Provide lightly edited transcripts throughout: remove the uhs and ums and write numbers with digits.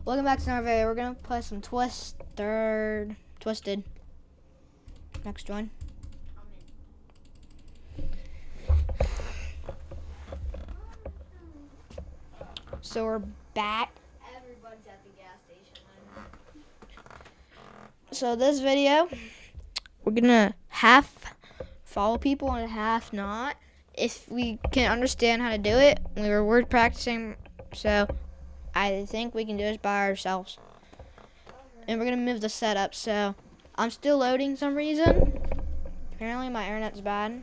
Welcome back to another video. We're gonna play some Twisted. Next join. So we're back. Everybody's at the gas station. So this video, we're gonna half follow people and half not. If we can understand how to do it, we were word practicing, so I think we can do this by ourselves. And we're gonna move the setup. So I'm still loading some reason. Apparently my internet's bad.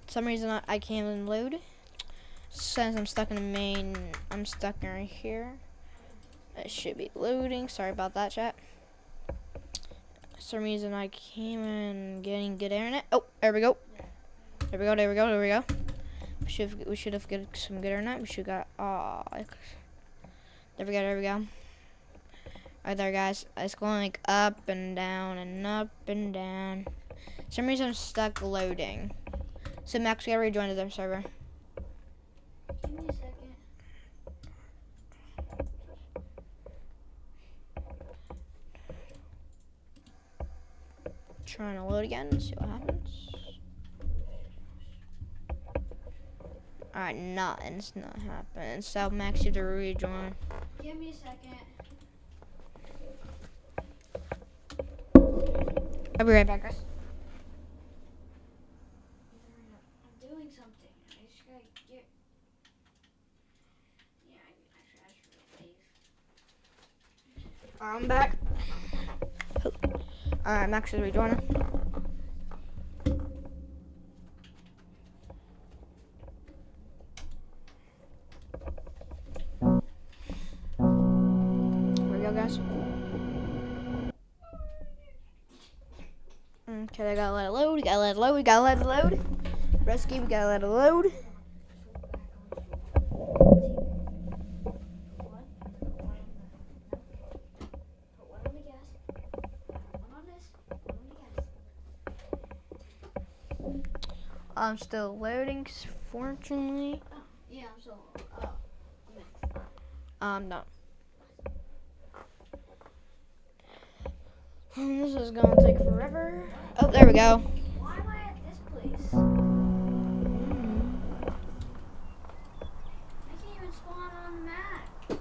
For some reason I can't even load. Since I'm stuck in the main, I'm stuck right here. It should be loading. Sorry about that, chat. For some reason I came in getting good internet. Oh, there we go. There we go. We should have got some good internet. We should got there we go. Right there, guys. It's going like up and down and up and down. For some reason I'm stuck loading. So Max, we gotta rejoin the server. Give me a second. Trying to load again, see what happens. Alright, nothing's not happening. So Max, you have to rejoin. Give me a second. I'll be right back, guys. I'm doing something. I just gotta get. Yeah, I should leave. I'm back. Alright, Max is rejoining. Here we go, guys. Okay, I gotta let it load. We gotta let it load. Rescue, we gotta let it load. Put one on the gas. One on this. One on the gas. I'm still loading, fortunately. Oh, yeah, I'm so. I'm in. No. This is gonna take forever. Oh, there we go. Why am I at this place? I can't even spawn on the map.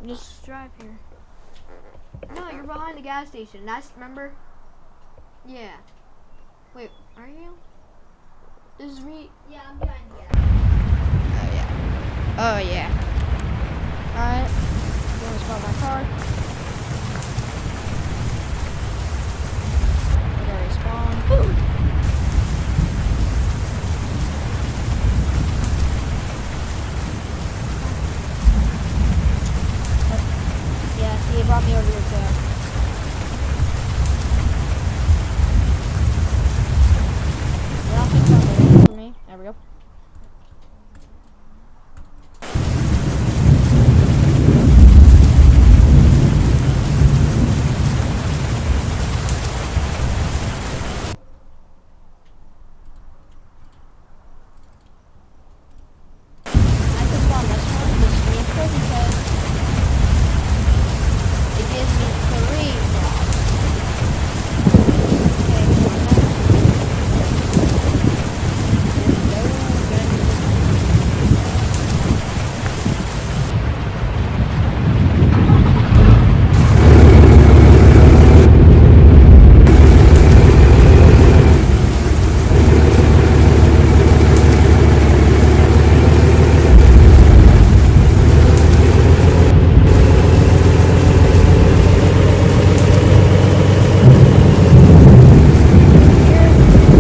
Just drive here. No, you're behind the gas station. Remember? Yeah. Wait, are you? This is Yeah, I'm behind the gas. Oh, yeah. Alright. I'm gonna spot my car. I gotta respawn. Yeah, he brought me over here too. For me. There we go. I just want this one, this vehicle, because it gives me 3 blocks.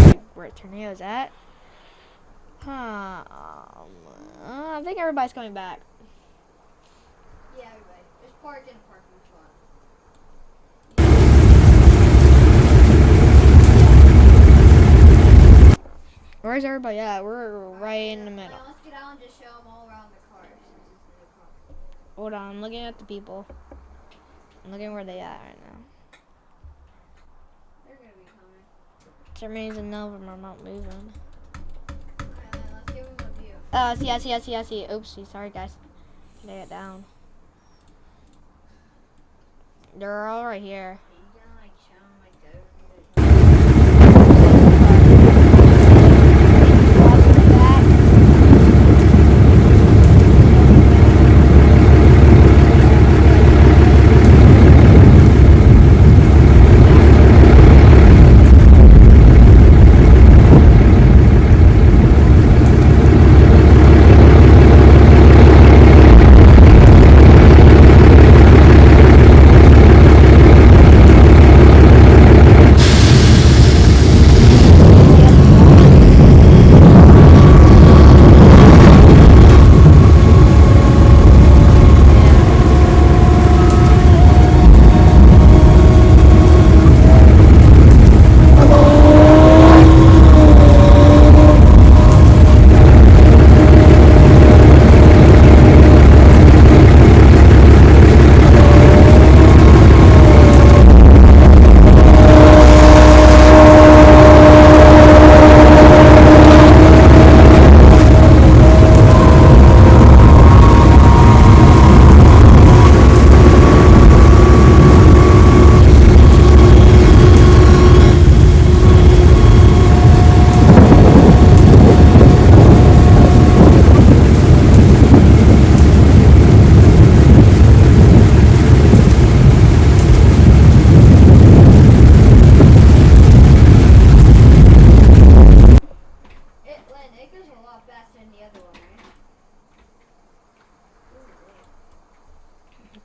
Okay, where Tornado's at. I think everybody's coming back. Yeah, everybody. Just park in a parking spot. Where's everybody at? We're right in the middle. Now let's get out and just show them all around the car since it's a new car. Hold on, I'm looking at the people. I'm looking where they at right now. They're gonna be coming. So it means none of them are not moving. Alright, let's give him a view. I see. Oopsie, sorry guys. Lay it down. They're all right here. Are you gonna like show him like the overview? It goes a lot faster than the other one, right?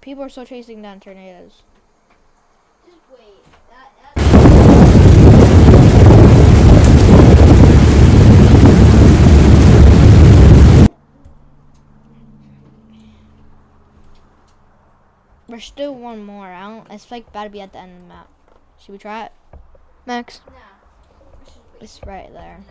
People are still chasing down tornadoes. Just wait. That's There's still one more. It's like about to be at the end of the map. Should we try it? Max? nah. It's right there.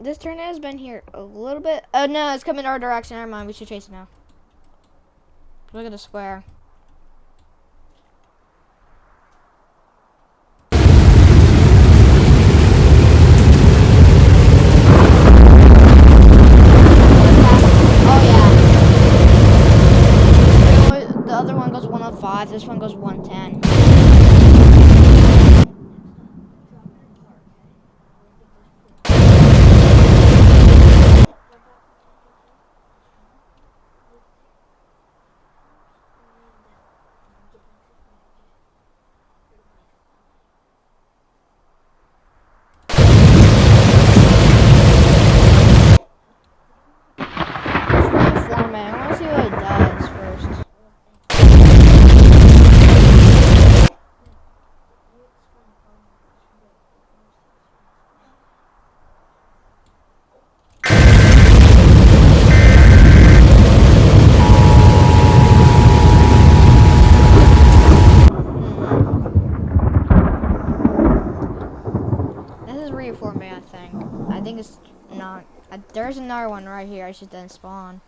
This tornado's been here a little bit. Oh no, it's coming our direction. Never mind, we should chase it now. Look at the square. Oh yeah. The other one goes 105, this one goes 110. Format. I want to see what it does first. another one right here. I just didn't spawn.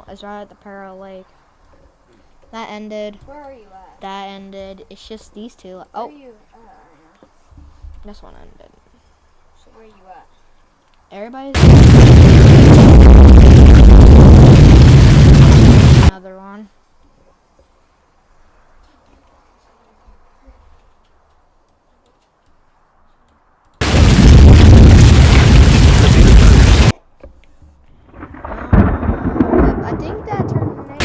It's right at the Peril Lake. That ended. Where are you at? That ended. It's just these two. Where Oh, are you at right now? this one ended. So where are you at? Everybody's another one. I think that tornado.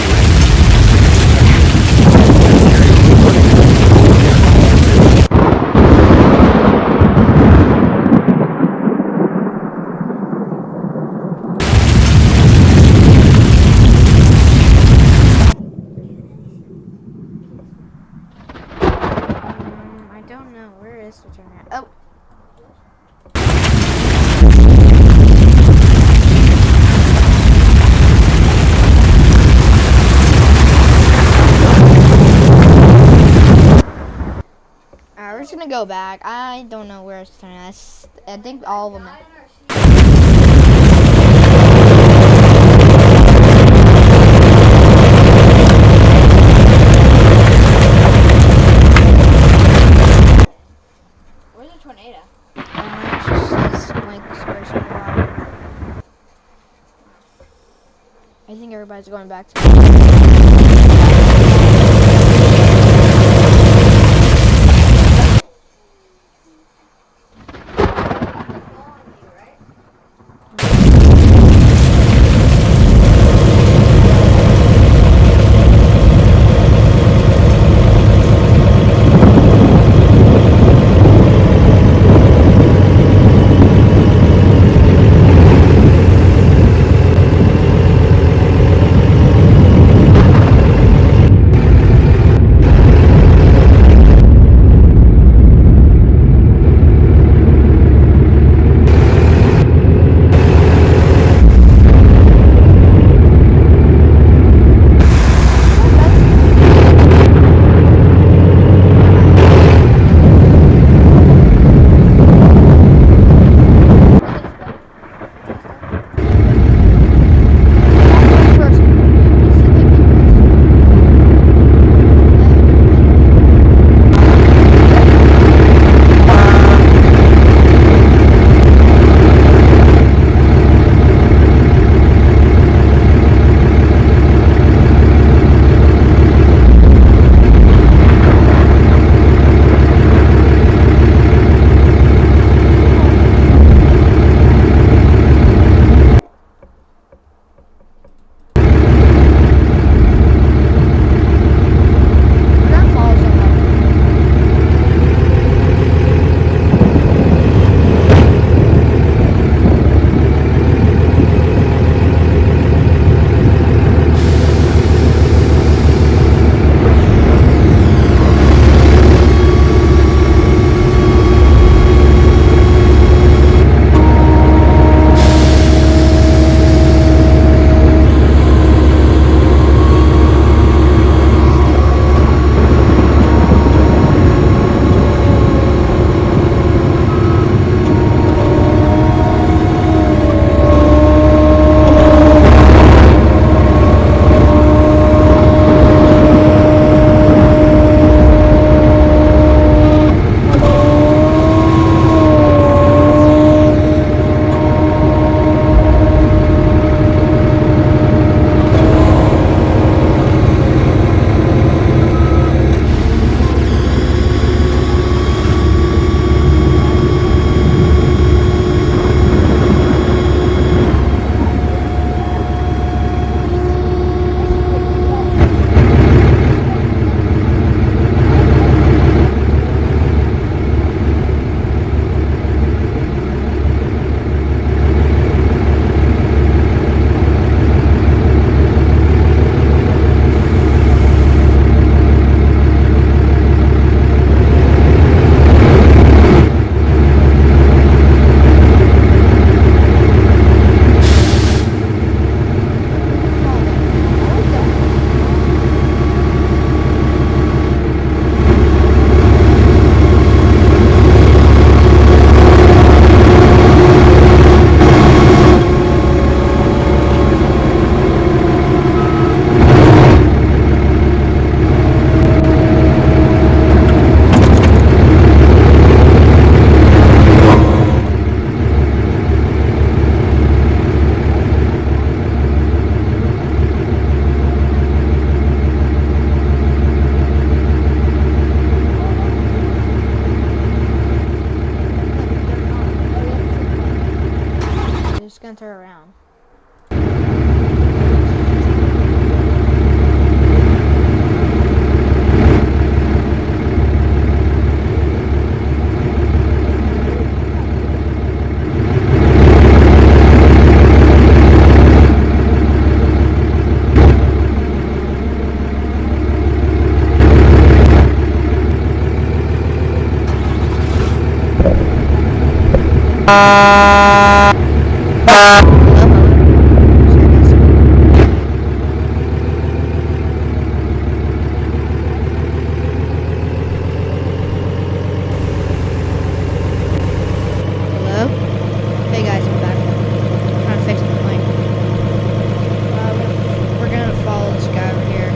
I don't know. Where is the tornado? Oh. Alright, we're just gonna go back. I don't know where it's tornado. I think all of them. Where's the tornado? It's just this blank square spot. I think everybody's going back to. Hello? Hey guys, I'm back. I'm trying to fix my mic. We're gonna follow this guy over here.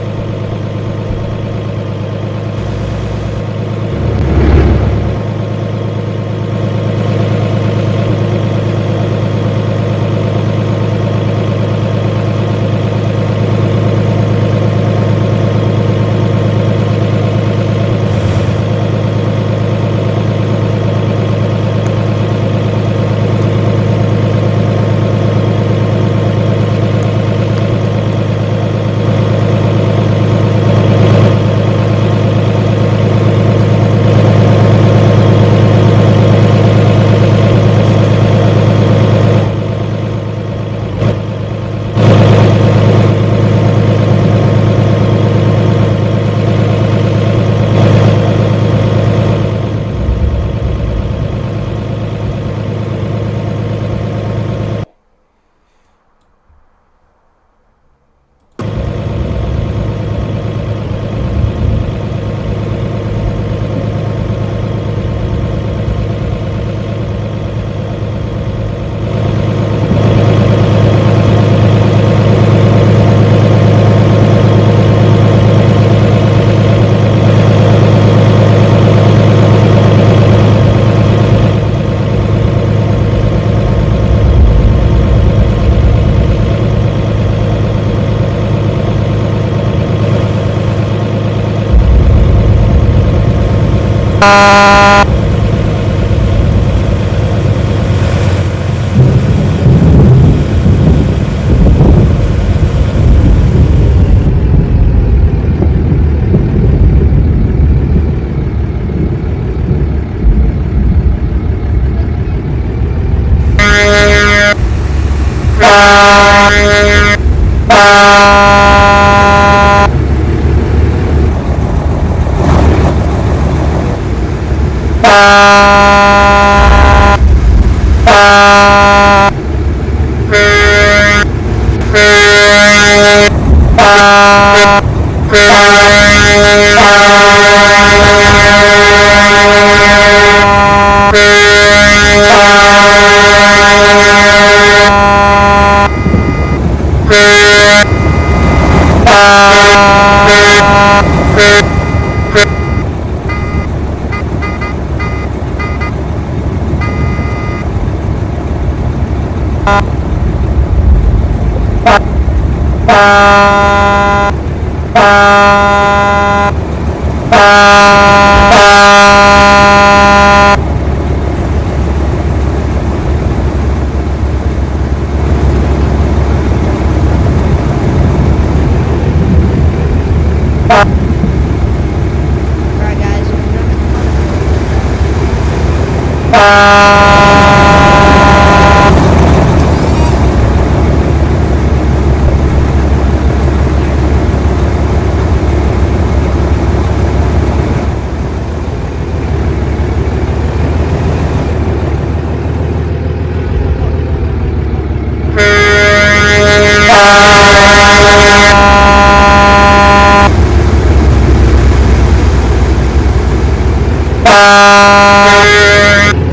Alright guys,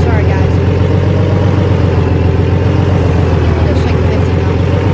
sorry guys. There's like 50 miles per hour.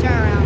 Turn around.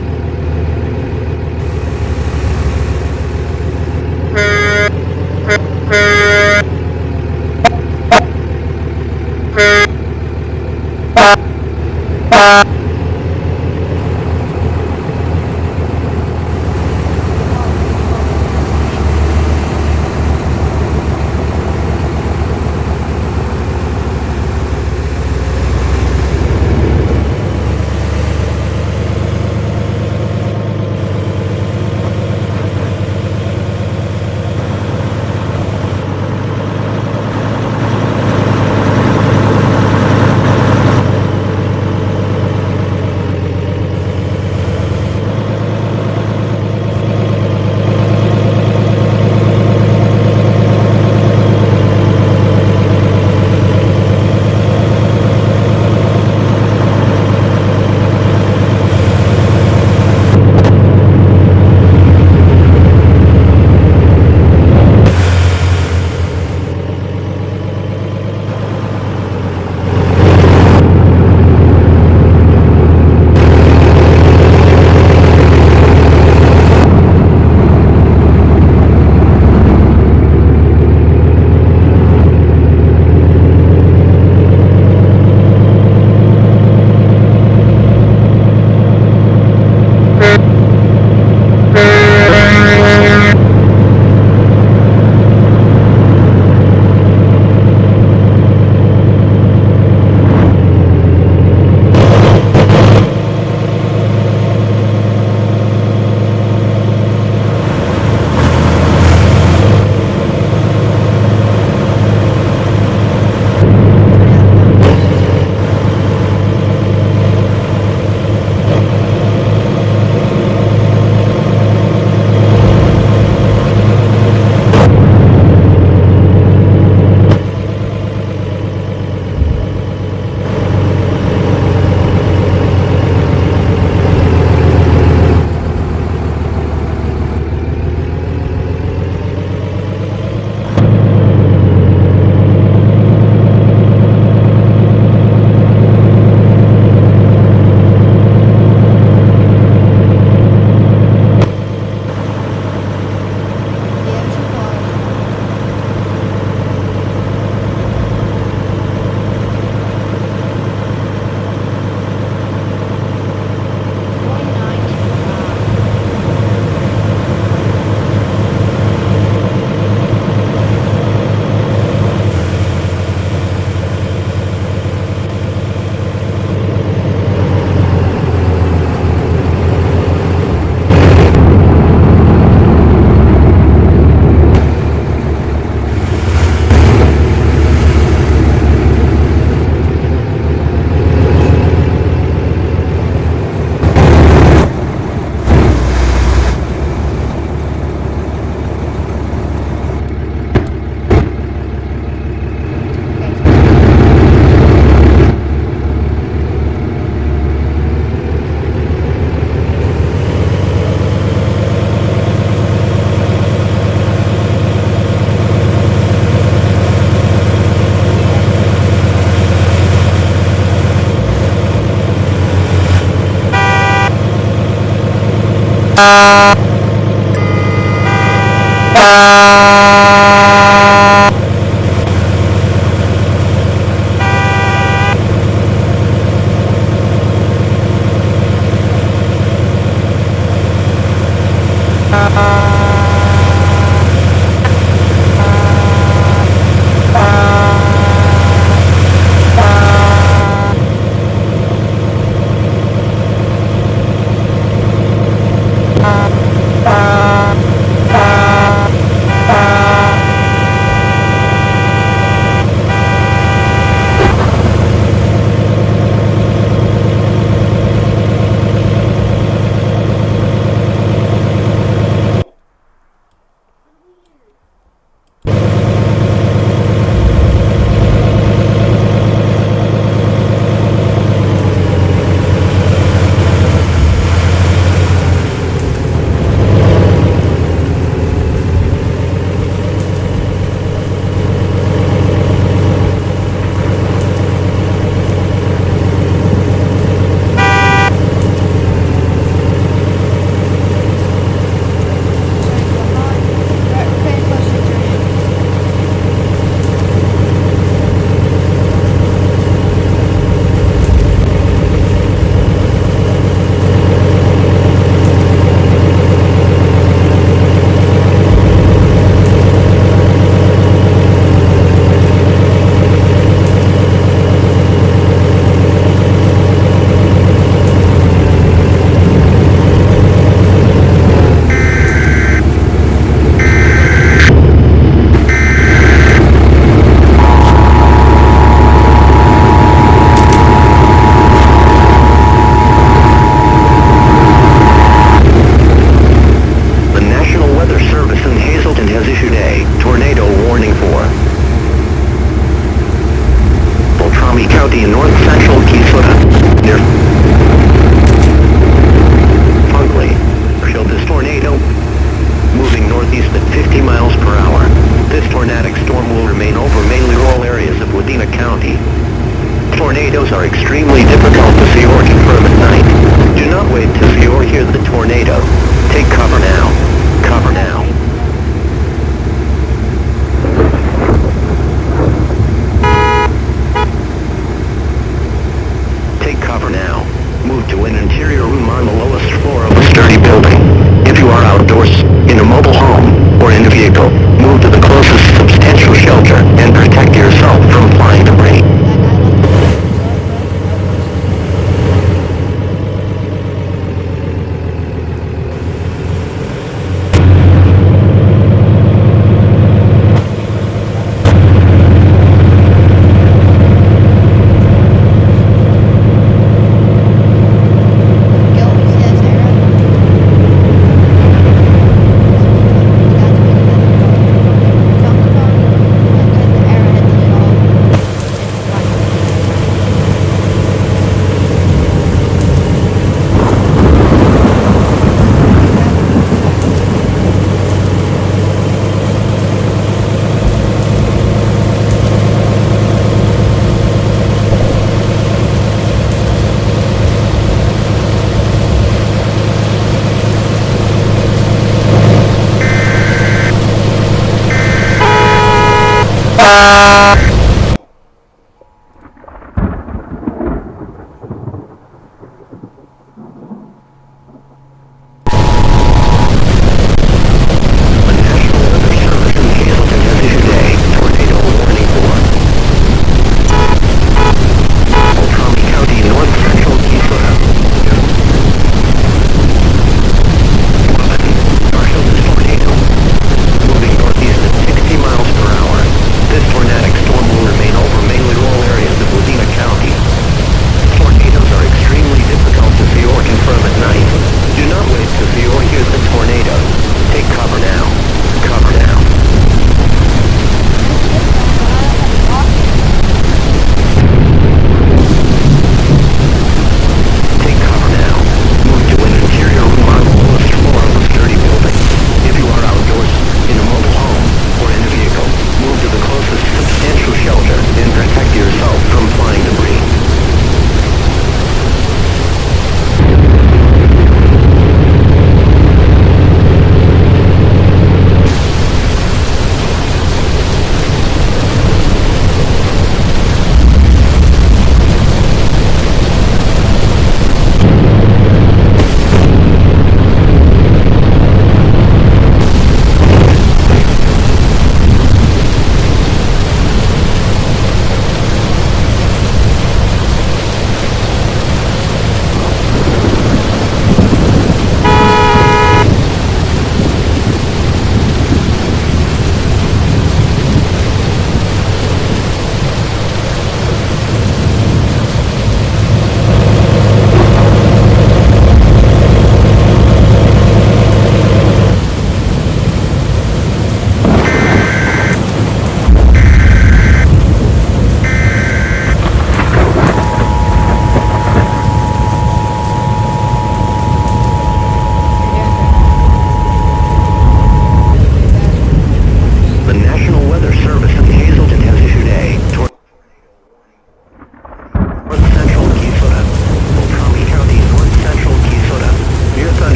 Pay close to your tornado. The National Weather Service in Hazleton has issued a tornado warning for Beltrami County in north central Keysota, near Funkley. Show this tornado moving northeast at 50 miles per hour. This tornadic storm will remain over mainly rural areas of Wadena County. Tornadoes are extremely difficult to see or confirm at night. Do not wait to see or hear the tornado. Take cover now. Cover now. Take cover now. Move to an interior room on the lowest floor of a sturdy building. If you are outdoors, in a mobile home, or in a vehicle, move to the closest substantial shelter and protect yourself from flying debris.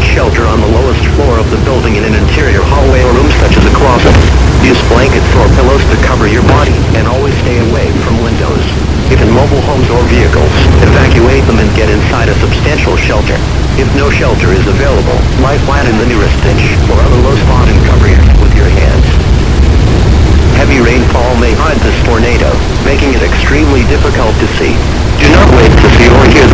shelter on the lowest floor of the building in an interior hallway or room such as a closet. Use blankets or pillows to cover your body, and always stay away from windows. If in mobile homes or vehicles, evacuate them and get inside a substantial shelter. If no shelter is available, lie flat in the nearest ditch or other low spot and cover it with your hands. Heavy rainfall may hide this tornado, making it extremely difficult to see. Do not wait to see or hear the